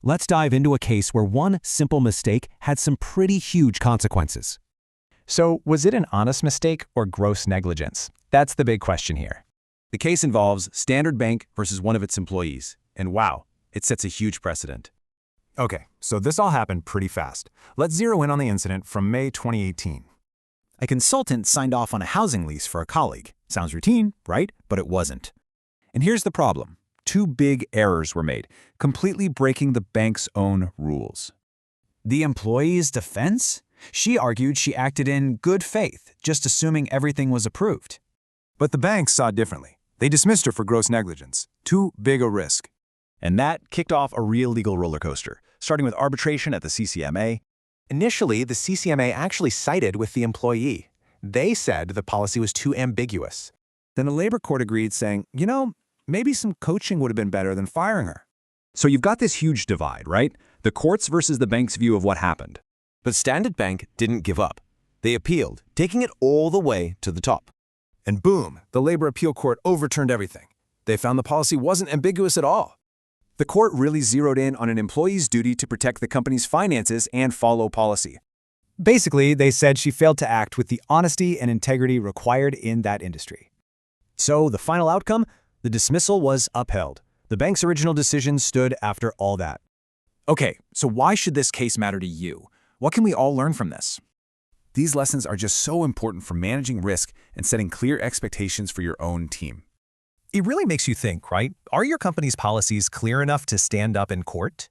Let's dive into a case where one simple mistake had some pretty huge consequences. So, was it an honest mistake or gross negligence? That's the big question here. The case involves Standard Bank versus one of its employees, and wow, it sets a huge precedent. Okay, so this all happened pretty fast. Let's zero in on the incident from May 2018. A consultant signed off on a housing lease for a colleague. Sounds routine, right? But it wasn't. And here's the problem. Two big errors were made, completely breaking the bank's own rules. The employee's defense? She argued she acted in good faith, just assuming everything was approved. But the bank saw it differently. They dismissed her for gross negligence. Too big a risk. And that kicked off a real legal roller coaster, starting with arbitration at the CCMA. Initially, the CCMA actually sided with the employee. They said the policy was too ambiguous. Then a labor court agreed, saying, maybe some coaching would have been better than firing her. So you've got this huge divide, right? The courts versus the bank's view of what happened. But Standard Bank didn't give up. They appealed, taking it all the way to the top. And boom, the labor appeal court overturned everything. They found the policy wasn't ambiguous at all. The court really zeroed in on an employee's duty to protect the company's finances and follow policy. Basically, they said she failed to act with the honesty and integrity required in that industry. So the final outcome? The dismissal was upheld. The bank's original decision stood after all that. Okay, so why should this case matter to you? What can we all learn from this? These lessons are just so important for managing risk and setting clear expectations for your own team. It really makes you think, right? Are your company's policies clear enough to stand up in court?